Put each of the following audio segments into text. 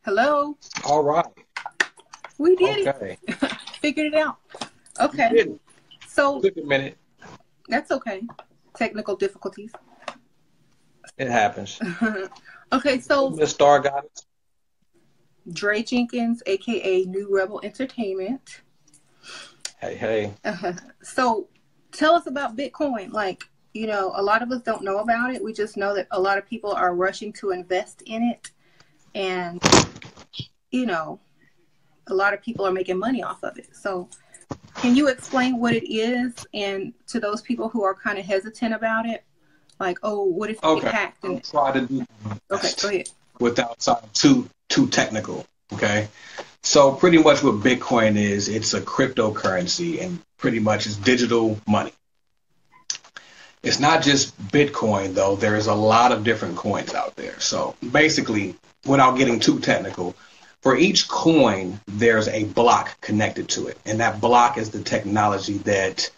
Hello. All right. We did Okay. it. Figured it out. You Okay. did it. So Took a minute. that's okay. Technical difficulties. It happens. Okay, so Miss Star got it. Dre Jenkins, aka New Rebel Entertainment. Hey, hey. So tell us about Bitcoin. Like, a lot of us don't know about it. We just know that a lot of people are rushing to invest in it. And, a lot of people are making money off of it. So can you explain what it is, and to those people who are kind of hesitant about it? Like, oh, what if you get hacked? I'll try to do Okay, go ahead. without sounding too technical. Okay. So pretty much what Bitcoin is, it's a cryptocurrency, and pretty much it's digital money. It's not just Bitcoin, though. There's a lot of different coins out there. So basically, without getting too technical, for each coin, there's a block connected to it. And that block is the technology that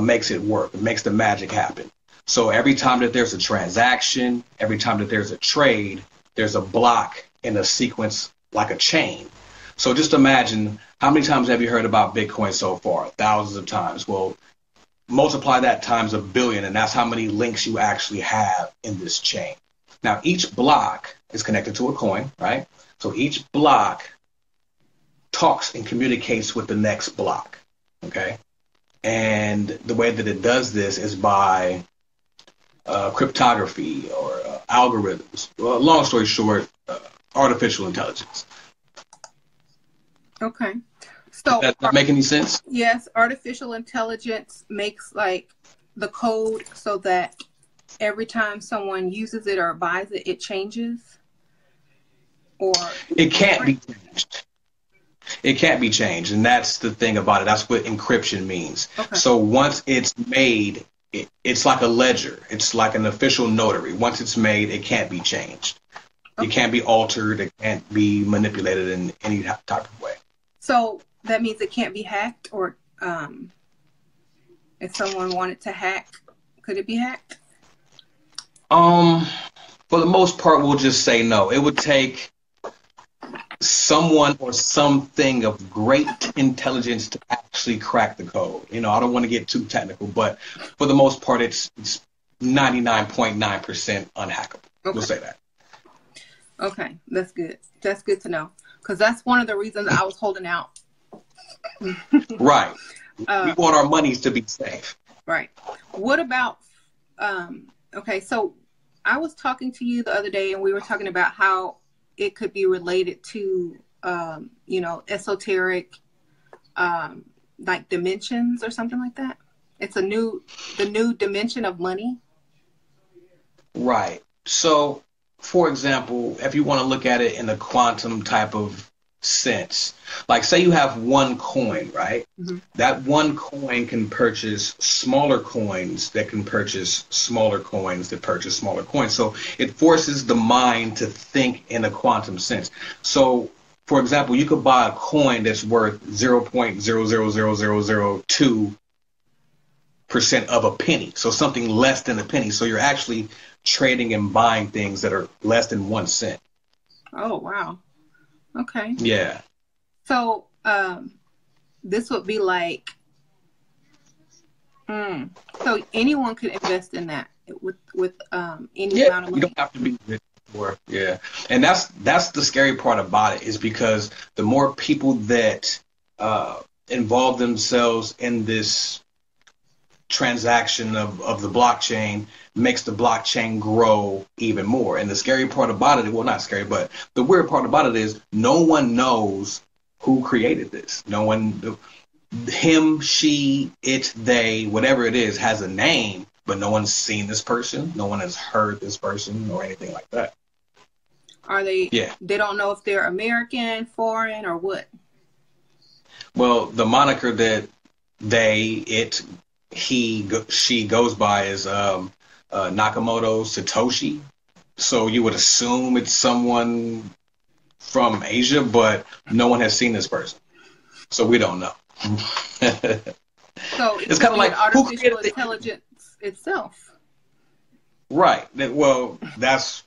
makes it work. It makes the magic happen. So every time that there's a transaction, every time that there's a trade, there's a block in a sequence like a chain. So just imagine, how many times have you heard about Bitcoin so far? Thousands of times. Well, multiply that times 1 billion, and that's how many links you actually have in this chain. Now, each block is connected to a coin, right? So each block talks and communicates with the next block, okay? And the way that it does this is by cryptography or algorithms. Well, long story short, artificial intelligence. Okay. So Does that make any sense? Yes, artificial intelligence makes like the code so that every time someone uses it or buys it, it changes? Or it can't be changed. It can't be changed, and that's the thing about it. That's what encryption means. Okay. So once it's made, it's like a ledger. It's like an official notary. Once it's made, it can't be changed. Okay. It can't be altered. It can't be manipulated in any type of way. So that means it can't be hacked, or if someone wanted to hack, could it be hacked? For the most part, we'll just say no. It would take someone or something of great intelligence to actually crack the code. I don't want to get too technical, but for the most part, it's 99.9% unhackable. Okay. We'll say that. Okay, that's good. That's good to know, because that's one of the reasons I was holding out. Right. We want our monies to be safe. Right. What about, okay, so I was talking to you the other day, and we were talking about how it could be related to, esoteric, like dimensions or something like that. It's the new dimension of money. Right. So, for example, if you want to look at it in a quantum type of sense, like say you have one coin, right? Mm-hmm. That one coin can purchase smaller coins that can purchase smaller coins that purchase smaller coins. So it forces the mind to think in a quantum sense. So, for example, you could buy a coin that's worth 0.00002% of a penny. So something less than a penny. So you're actually trading and buying things that are less than 1 cent. Oh, wow. Okay. Yeah. So this would be like, so anyone could invest in that with any amount of money. You don't have to be rich for it. Yeah. And that's the scary part about it, is because the more people that involve themselves in this transaction of the blockchain makes the blockchain grow even more. And the scary part about it, well, not scary, but the weird part about it is no one knows who created this. No one, him, she, it, they, whatever it is, has a name, but no one's seen this person. No one has heard this person or anything like that. Are they? Yeah. They don't know if they're American, foreign, or what? Well, the moniker that they, it, he, she goes by is Nakamoto Satoshi. So you would assume it's someone from Asia, but no one has seen this person. So we don't know. So it's kind of like artificial intelligence itself. Right. Well, that's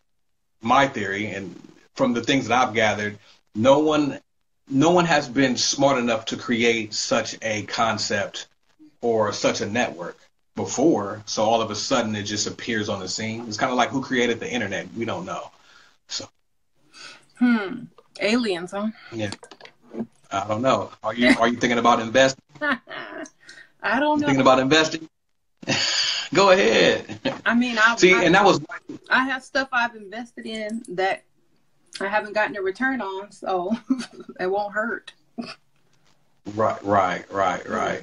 my theory, and from the things that I've gathered, no one has been smart enough to create such a concept or such a network before. So all of a sudden it just appears on the scene. It's kind of like who created the internet. We don't know. So. Aliens, huh? Yeah. I don't know. Are you thinking about investing? I don't know. Thinking about investing? Go ahead. I mean, I have stuff I've invested in that I haven't gotten a return on, so it won't hurt. Right.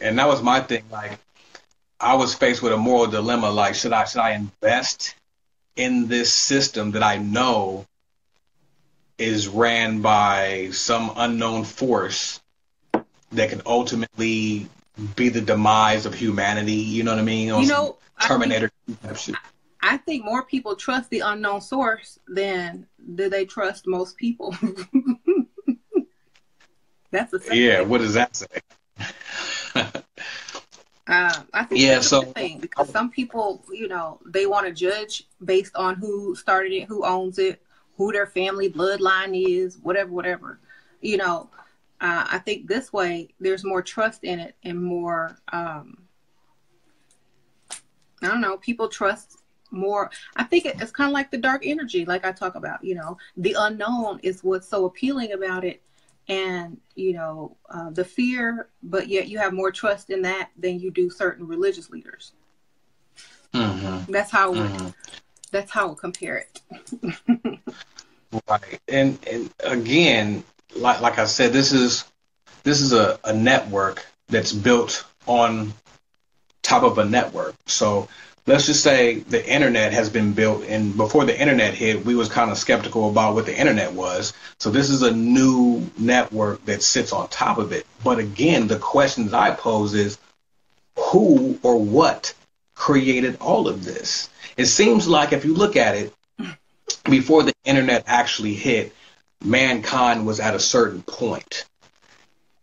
And that was my thing. Like, I was faced with a moral dilemma. Like, should I invest in this system that I know is ran by some unknown force that can ultimately be the demise of humanity? You know what I mean? Terminator. I think more people trust the unknown source than do they trust most people. That's the same thing. What does that say? I think that's the thing, because some people, they want to judge based on who started it, who owns it, who their family bloodline is, whatever. I think this way there's more trust in it and more, I don't know, people trust more. I think it's kind of like the dark energy, like I talk about, the unknown is what's so appealing about it. And, the fear, but yet you have more trust in that than you do certain religious leaders. Mm-hmm. That's how I would compare it. Right. And again, like I said, this is a network that's built on top of a network. So let's just say the internet has been built, and before the internet hit, we was kind of skeptical about what the internet was. So this is a new network that sits on top of it. But again, the questions I pose is who or what created all of this? It seems like if you look at it, before the internet actually hit, mankind was at a certain point.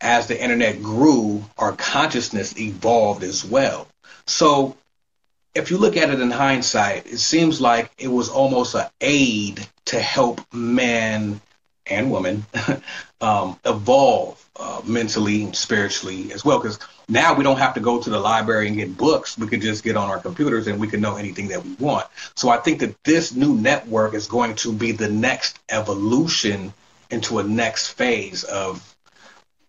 As the internet grew, our consciousness evolved as well. So if you look at it in hindsight, it seems like it was almost an aid to help man and woman evolve mentally and spiritually as well. Because now we don't have to go to the library and get books. We can just get on our computers and we can know anything that we want. So I think that this new network is going to be the next evolution into a next phase of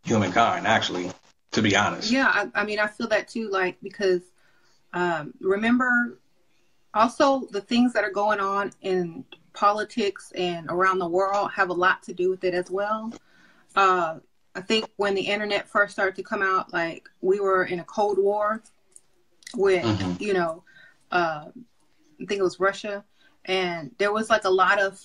humankind, actually, to be honest. Yeah, I mean, I feel that too, because remember also the things that are going on in politics and around the world have a lot to do with it as well. I think when the internet first started to come out, we were in a Cold War with, I think it was Russia, and there was a lot of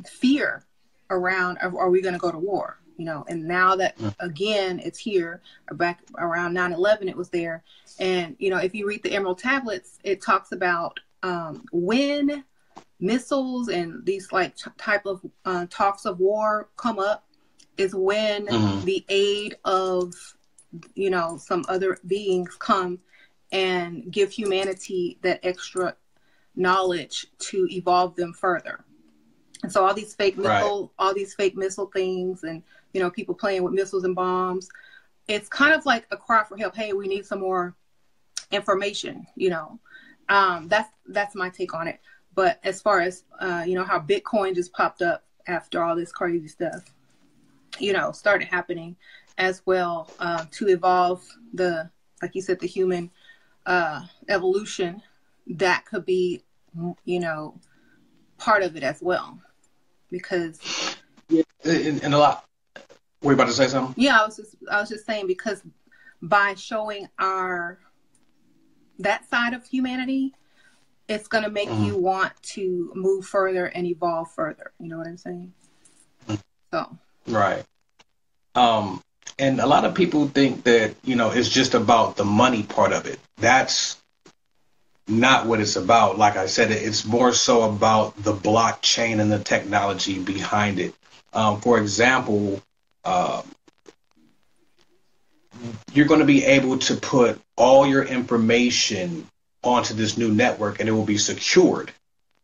fear around, are we going to go to war? And now that, again, it's here, back around 9/11, it was there. And, if you read the Emerald Tablets, it talks about when missiles and these type of talks of war come up is when the aid of, some other beings come and give humanity that extra knowledge to evolve them further. And so all these fake missile things, and people playing with missiles and bombs, it's kind of like a cry for help. Hey, we need some more information. That's my take on it. But as far as how Bitcoin just popped up after all this crazy stuff, started happening as well, to evolve like you said, the human evolution, that could be part of it as well. Because and a lot. Were you about to say something? Yeah, I was just saying, because by showing that side of humanity, it's going to make you want to move further and evolve further. You know what I'm saying? So. Right. And a lot of people think that, it's just about the money part of it. That's not what it's about. Like I said, it's more so about the blockchain and the technology behind it. For example, you're going to be able to put all your information onto this new network, and it will be secured.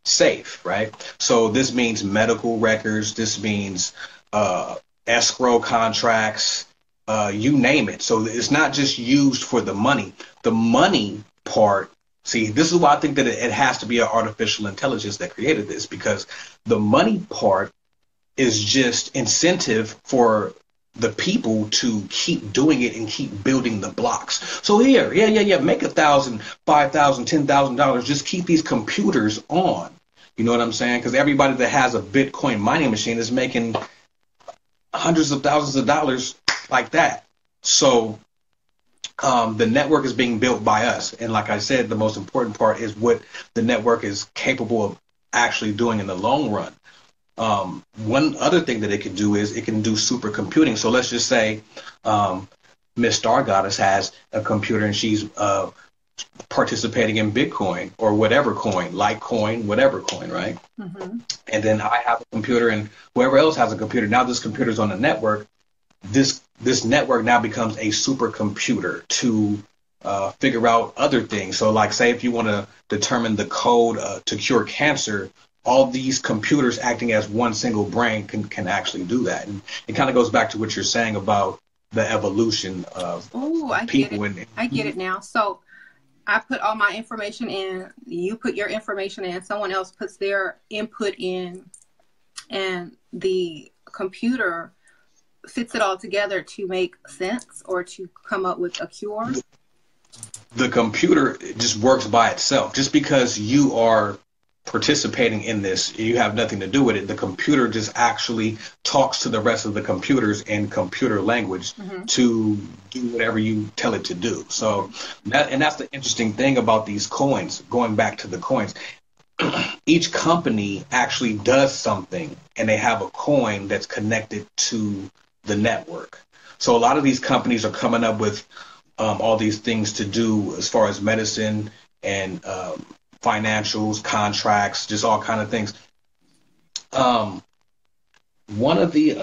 safe, right? So this means medical records. This means escrow contracts, you name it. So it's not just used for the money. The money part, see, this is why I think that it has to be an artificial intelligence that created this, because the money part is just incentive for the people to keep doing it and keep building the blocks. So here, make $1,000, $5,000, $10,000. Just keep these computers on. You know what I'm saying? Because everybody that has a Bitcoin mining machine is making hundreds of thousands of dollars like that. So the network is being built by us. And like I said, the most important part is what the network is capable of actually doing in the long run. One other thing that it can do is it can do supercomputing. So let's just say Miss Star Goddess has a computer and she's participating in Bitcoin or whatever coin, Litecoin, whatever coin, right? Mm-hmm. And then I have a computer and whoever else has a computer. Now this computer's on the network. This network now becomes a supercomputer to figure out other things. So like say if you want to determine the code to cure cancer, all these computers acting as one single brain can actually do that. And it kind of goes back to what you're saying about the evolution of people. I get it now. So I put all my information in, you put your information in, someone else puts their input in, and the computer fits it all together to make sense or to come up with a cure. The computer just works by itself. Just because you are participating in this, you have nothing to do with it. The computer just actually talks to the rest of the computers in computer language to do whatever you tell it to do. So that's the interesting thing about these coins, going back to the coins. Each company actually does something and they have a coin that's connected to the network. So a lot of these companies are coming up with all these things to do as far as medicine and financials, contracts, just all kind of things. One of the,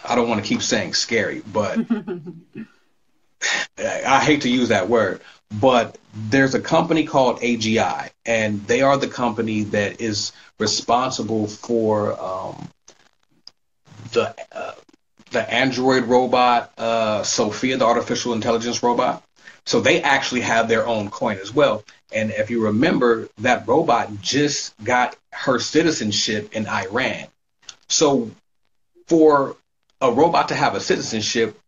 I don't want to keep saying scary, but I hate to use that word, but there's a company called AGI, and they are the company that is responsible for the Android robot, Sophia, the artificial intelligence robot. So they actually have their own coin as well. And if you remember, that robot just got her citizenship in Iran. So for a robot to have a citizenship,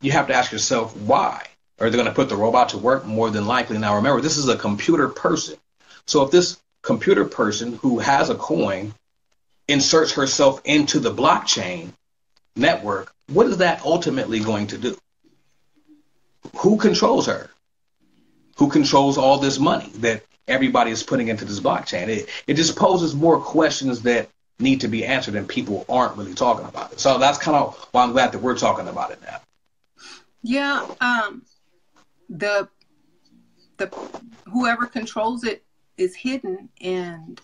you have to ask yourself, why? Are they going to put the robot to work? More than likely. Now, remember, this is a computer person. So if this computer person who has a coin inserts herself into the blockchain network, what is that ultimately going to do? Who controls her? Who controls all this money that everybody is putting into this blockchain? It just poses more questions that need to be answered and people aren't really talking about it. So that's kind of why I'm glad that we're talking about it now. Yeah. The whoever controls it is hidden. And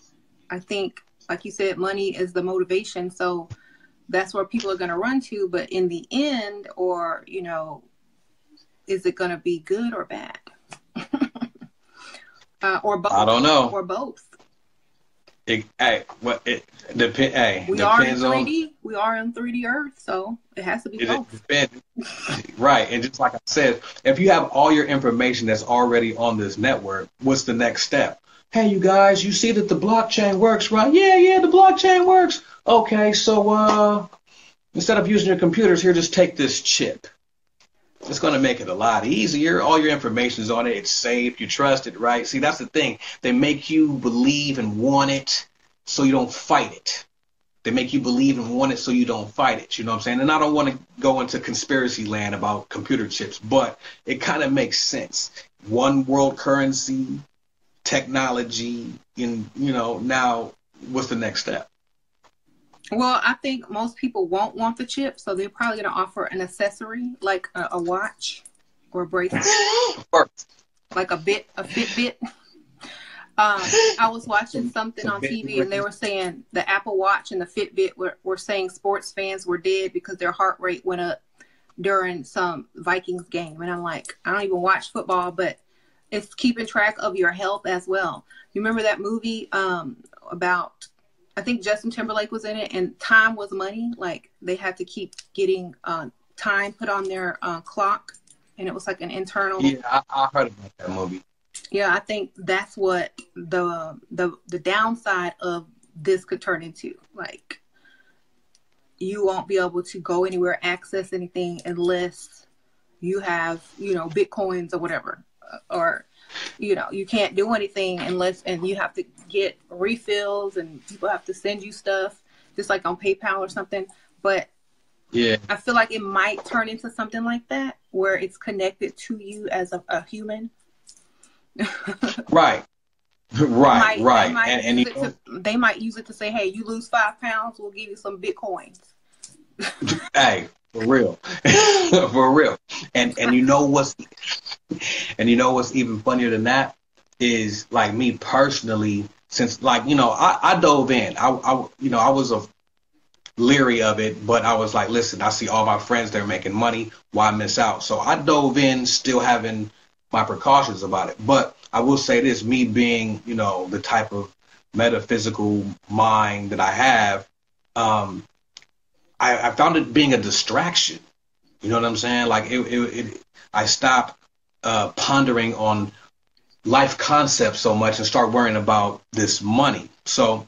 I think, like you said, money is the motivation. So that's where people are going to run to. But in the end, or, you know, is it going to be good or bad? Or both? I don't know. Or both. We are in 3D. We are in 3D Earth, so it has to be both. Right, and just like I said, if you have all your information that's already on this network, what's the next step? Hey, you guys, you see that the blockchain works, right? Yeah, the blockchain works. Okay, so instead of using your computers here, just take this chip. It's going to make it a lot easier. All your information is on it. It's safe. You trust it, right? See, that's the thing. They make you believe and want it so you don't fight it. They make you believe and want it so you don't fight it. You know what I'm saying? And I don't want to go into conspiracy land about computer chips, but it kind of makes sense. One world currency, technology, and, you know, now what's the next step? Well, I think most people won't want the chip, so they're probably going to offer an accessory like a watch or a bracelet, like a Fitbit. I was watching something on TV and they were saying the Apple Watch and the Fitbit were saying sports fans were dead because their heart rate went up during some Vikings game. And I'm like, I don't even watch football, but it's keeping track of your health as well. You remember that movie about, I think Justin Timberlake was in it, and time was money. Like they had to keep getting time put on their clock, and it was like an internal. Yeah, I heard about that movie. Yeah, I think that's what the downside of this could turn into. Like you won't be able to go anywhere, access anything unless you have, Bitcoins or whatever, or, you can't do anything unless, and you have to get refills and people have to send you stuff just like on PayPal or something. But yeah, I feel like it might turn into something like that where it's connected to you as a human. Right. They might use it to say, hey, you lose 5 pounds, we'll give you some Bitcoins. Hey, for real. For real. And you know what's even funnier than that is, like, me personally, since, like, I dove in. I was leery of it, but I was like, listen, I see all my friends, they're making money, why miss out? So I dove in, still having my precautions about it. But I will say this, me being, the type of metaphysical mind that I have, I found it being a distraction. You know what I'm saying? Like I stopped pondering on life concepts so much and start worrying about this money. So,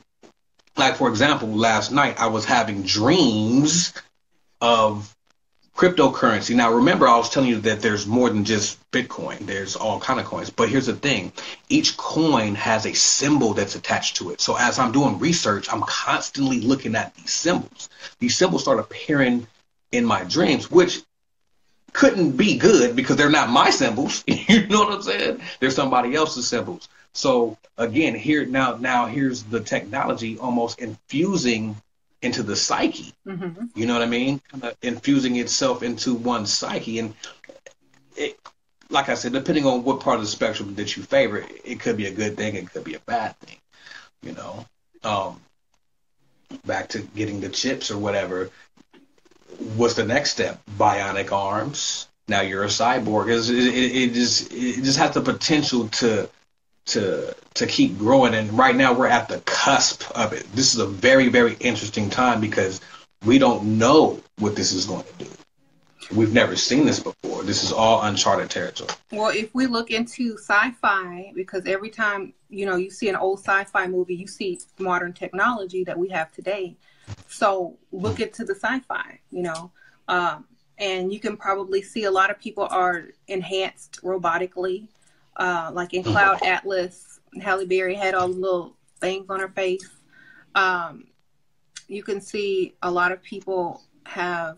like, for example, last night I was having dreams of cryptocurrency. Now, remember, I was telling you that there's more than just Bitcoin. There's all kind of coins. But here's the thing. Each coin has a symbol that's attached to it. So as I'm doing research, I'm constantly looking at these symbols. These symbols start appearing in my dreams, which couldn't be good because they're not my symbols. You know what I'm saying? They're somebody else's symbols. So again, here's the technology almost infusing into the psyche. Mm-hmm. You know what I mean? Kind of infusing itself into one's psyche. And it, like I said, depending on what part of the spectrum that you favor, it could be a good thing, it could be a bad thing. Back to getting the chips or whatever. What's the next step? Bionic arms. Now you're a cyborg. It just has the potential to keep growing, and right now we're at the cusp of it. This is a very, very interesting time because we don't know what this is going to do. We've never seen this before. This is all uncharted territory. Well, if we look into sci-fi, because every time you see an old sci-fi movie, you see modern technology that we have today. So look into the sci-fi, and you can probably see a lot of people are enhanced robotically. Like in Cloud Atlas, Halle Berry had all the little things on her face. You can see a lot of people have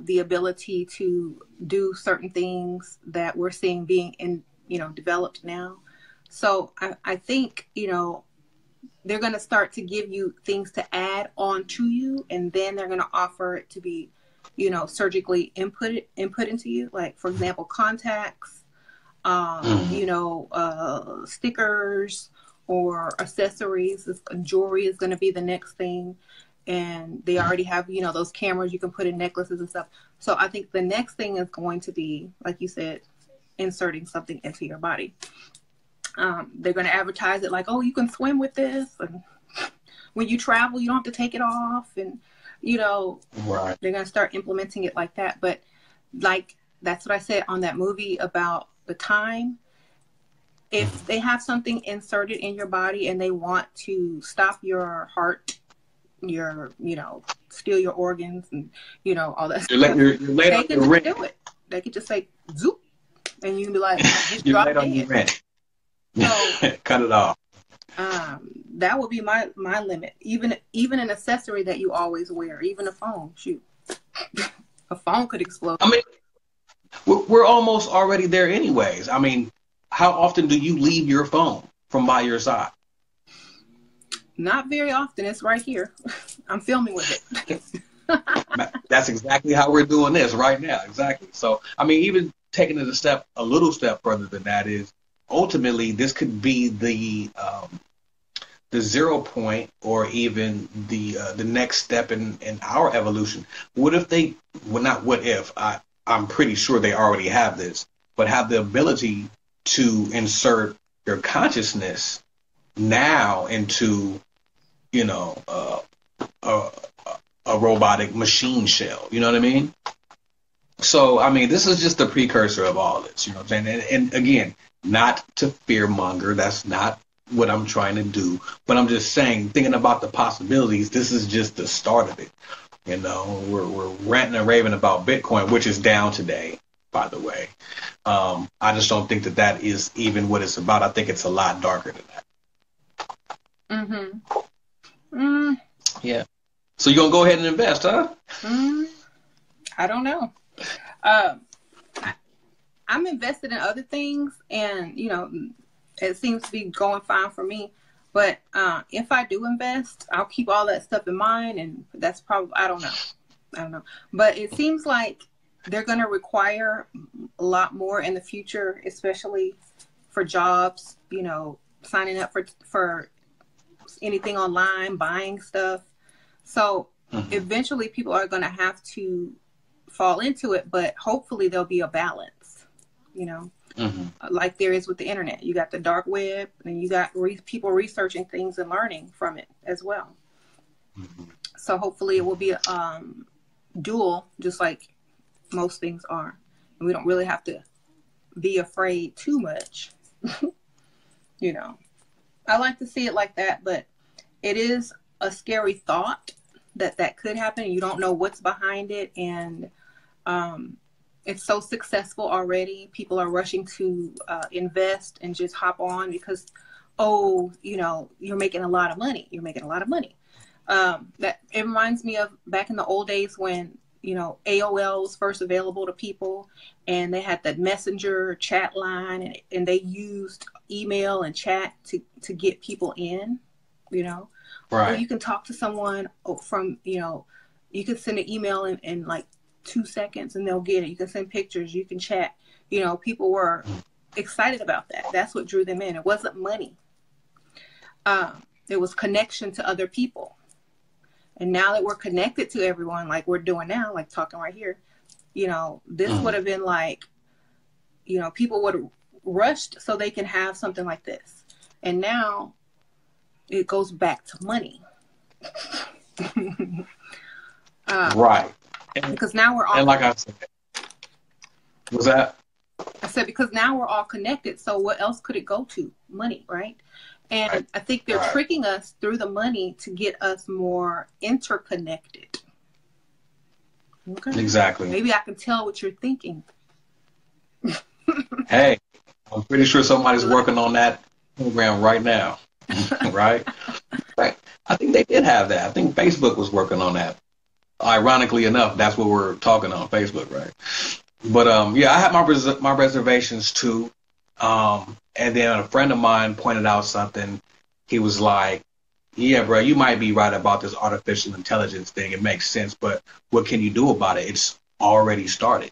the ability to do certain things that we're seeing being developed now. So I think, they're going to start to give you things to add on to you, and then they're going to offer it to be, surgically input into you. Like, for example, contacts. Stickers or accessories. Jewelry is going to be the next thing. And they already have, those cameras you can put in necklaces and stuff. So I think the next thing is going to be, like you said, inserting something into your body. They're going to advertise it like, oh, you can swim with this. And when you travel, you don't have to take it off. And, right. They're going to start implementing it like that. But like, that's what I said on that movie about the time. If they have something inserted in your body and they want to stop your heart, steal your organs and all that stuff, they can just do it. They could just say zoop, and you can be like, just drop dead. So cut it off. That would be my limit. Even an accessory that you always wear, even a phone. Shoot, a phone could explode. I mean, we're almost already there anyways. I mean, how often do you leave your phone from by your side? Not very often. It's right here. I'm filming with it. That's exactly how we're doing this right now. Exactly. So, I mean, even taking it a little step further than that is, ultimately, this could be the 0 point, or even the next step in our evolution. What if not what if, I'm pretty sure they already have this, but have the ability to insert your consciousness now into, you know, a robotic machine shell. You know what I mean? So, I mean, this is just the precursor of all this, you know what I'm saying? And again, not to fearmonger. That's not what I'm trying to do. But I'm just saying, thinking about the possibilities, this is just the start of it. You know, we're ranting and raving about Bitcoin, which is down today, by the way. I just don't think that that is even what it's about. I think it's a lot darker than that. Yeah. So you're going to go ahead and invest, huh? I don't know. I'm invested in other things, and, you know, it seems to be going fine for me. But if I do invest, I'll keep all that stuff in mind, and that's probably, I don't know. But it seems like they're going to require a lot more in the future, especially for jobs, you know, signing up for anything online, buying stuff. So eventually people are going to have to fall into it, but hopefully there'll be a balance, you know, like there is with the internet. You got the dark web, and you got people researching things and learning from it as well. So hopefully it will be dual, just like most things are, and we don't really have to be afraid too much. You know, I like to see it like that, but it is a scary thought that could happen. You don't know what's behind it, and it's so successful already. People are rushing to invest and just hop on because, oh, you know, you're making a lot of money. That it reminds me of back in the old days when, you know, AOL was first available to people, and they had that messenger chat line, and they used email and chat to get people in, you know. Right. Or you can talk to someone from, you know, you can send an email in like 2 seconds and they'll get it. You can send pictures, you can chat. You know, people were excited about that. That's what drew them in. It wasn't money. It was connection to other people. And now that we're connected to everyone, like we're doing now, like talking right here, you know, this would have been like, you know, people would have rushed so they can have something like this. And now it goes back to money. Right. Because now we're all, and like I said, was that? I said, because now we're all connected. So what else could it go to? Money, right? And Right. I think they're tricking us through the money to get us more interconnected. Okay. Exactly. Maybe I can tell what you're thinking. Hey, I'm pretty sure somebody's working on that program right now. Right? Right. I think they did have that. I think Facebook was working on that. Ironically enough, that's what we're talking on Facebook, right? But yeah, I had my reservations too. And then a friend of mine pointed out something. He was like, yeah, bro, you might be right about this artificial intelligence thing. It makes sense, but what can you do about it? It's already started.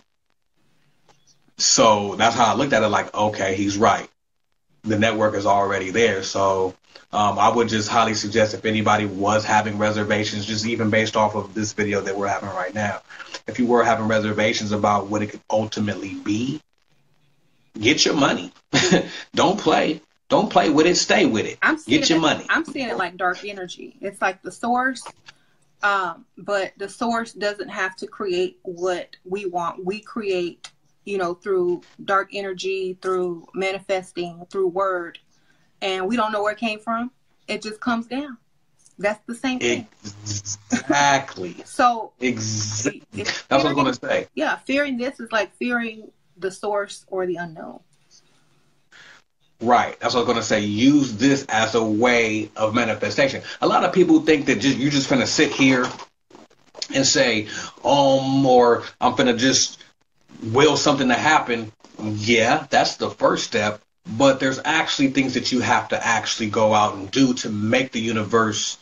So that's how I looked at it, like, okay, he's right. The network is already there. So I would just highly suggest, if anybody was having reservations, just even based off of this video that we're having right now, if you were having reservations about what it could ultimately be, get your money. Don't play with it. Stay with it. Get your money. I'm seeing it like dark energy. It's like the source, but the source doesn't have to create what we want. We create, you know, through dark energy, through manifesting, through word, and we don't know where it came from. It just comes down. That's the same thing. Exactly. So that's what I'm going to say. Yeah, fearing this is like fearing the source or the unknown. Right. That's what I was going to say. Use this as a way of manifestation. A lot of people think that you're just going to sit here and say, or I'm going to just will something to happen. Yeah, that's the first step. But there's actually things that you have to actually go out and do to make the universe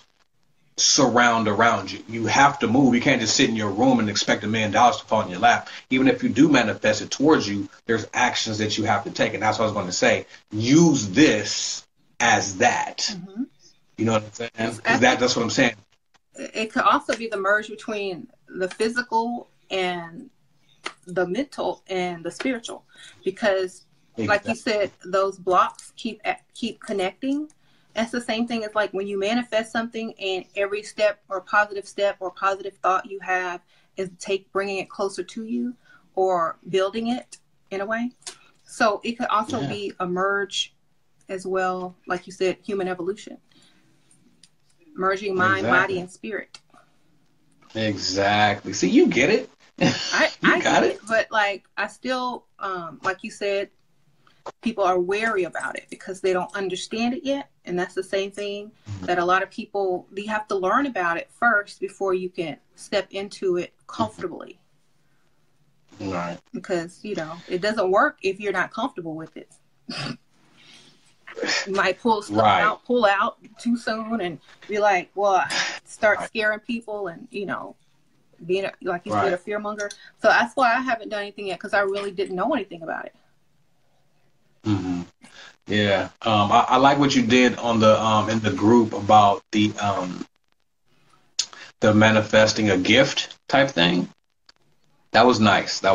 surround around you. You have to move. You can't just sit in your room and expect $1 million to fall in your lap. Even if you do manifest it towards you, there's actions that you have to take. And that's what I was going to say. Use this as that. Mm-hmm. You know what I'm saying? Because that's what I'm saying. It could also be the merge between the physical and the mental and the spiritual. Because like you said, those blocks keep connecting. That's the same thing as like when you manifest something, and every step or positive thought you have is bringing it closer to you or building it in a way. So it could also be a merge as well, like you said, human evolution, merging mind, body, and spirit. Exactly. See, you get it. I get it, but like I still, like you said, people are wary about it because they don't understand it yet. And that's the same thing that a lot of people, you have to learn about it first before you can step into it comfortably. Right. Because, you know, it doesn't work if you're not comfortable with it. You might pull stuff pull out too soon and be like, well, start scaring people and, you know, being like you said, a fearmonger. So that's why I haven't done anything yet, because I really didn't know anything about it. Mm-hmm. Yeah. I like what you did on the in the group about the manifesting a gift type thing. That was nice. I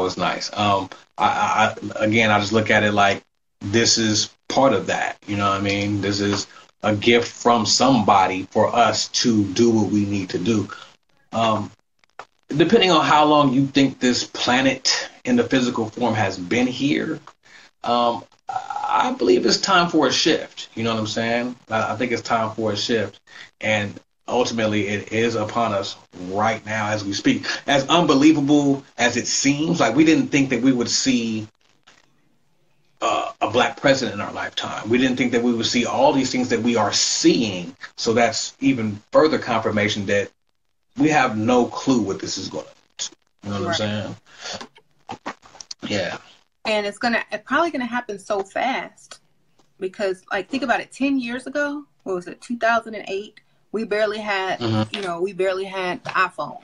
just look at it like this is part of that. You know what I mean? This is a gift from somebody for us to do what we need to do. Depending on how long you think this planet in the physical form has been here, I believe it's time for a shift. You know what I'm saying? I think it's time for a shift. And ultimately, it is upon us right now as we speak. As unbelievable as it seems, like we didn't think that we would see a black president in our lifetime. We didn't think that we would see all these things that we are seeing. So that's even further confirmation that we have no clue what this is going to do. You know what I'm saying? Yeah. And it's probably gonna happen so fast because, like, think about it. 10 years ago, what was it? 2008. We barely had, we barely had the iPhone,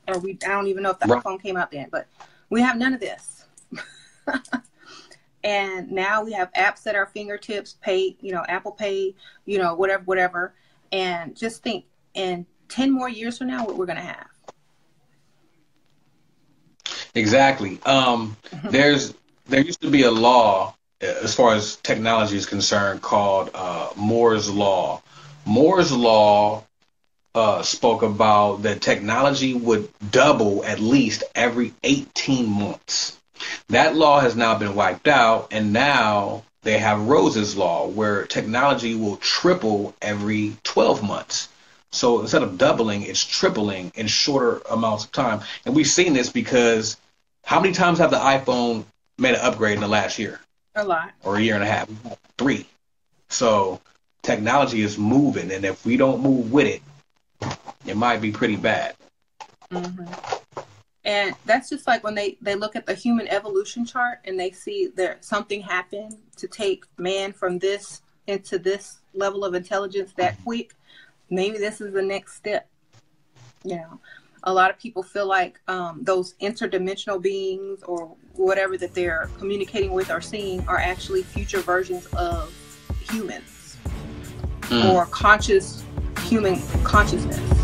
or I don't even know if the iPhone came out then, but we have none of this. And now we have apps at our fingertips, pay, Apple Pay, whatever. And just think, in 10 more years from now, what we're going to have. Exactly. There used to be a law as far as technology is concerned called Moore's Law. Moore's Law spoke about that technology would double at least every 18 months. That law has now been wiped out, and now they have Rose's Law, where technology will triple every 12 months. So instead of doubling, it's tripling in shorter amounts of time. And we've seen this because how many times have the iPhone made an upgrade in the last year? A lot. Or a year and a half? 3. So technology is moving, and if we don't move with it, it might be pretty bad. Mm-hmm. And that's just like when they look at the human evolution chart and they see there something happened to take man from this into this level of intelligence that quick. Maybe this is the next step. A lot of people feel like those interdimensional beings or whatever that they're communicating with or seeing are actually future versions of humans or conscious human consciousness.